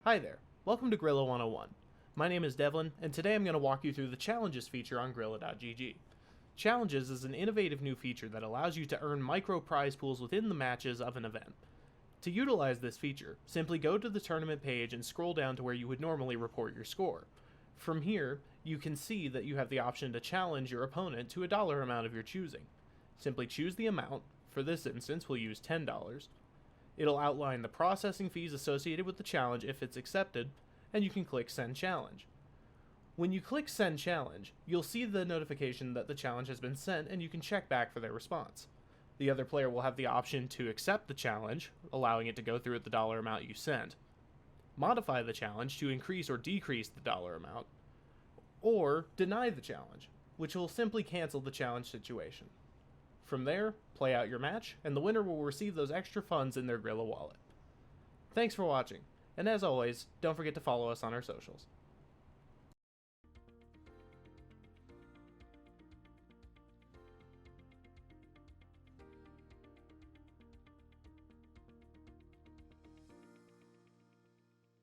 Hi there, welcome to Grilla 101. My name is Devlin, and today I'm going to walk you through the Challenges feature on Grilla.gg. Challenges is an innovative new feature that allows you to earn micro prize pools within the matches of an event. To utilize this feature, simply go to the tournament page and scroll down to where you would normally report your score. From here, you can see that you have the option to challenge your opponent to a dollar amount of your choosing. Simply choose the amount. For this instance, we'll use $10. It'll outline the processing fees associated with the challenge if it's accepted, and you can click Send Challenge. When you click Send Challenge, you'll see the notification that the challenge has been sent, and you can check back for their response. The other player will have the option to accept the challenge, allowing it to go through at the dollar amount you sent, modify the challenge to increase or decrease the dollar amount, or deny the challenge, which will simply cancel the challenge situation. From there, play out your match, and the winner will receive those extra funds in their Grilla wallet. Thanks for watching, and as always, don't forget to follow us on our socials.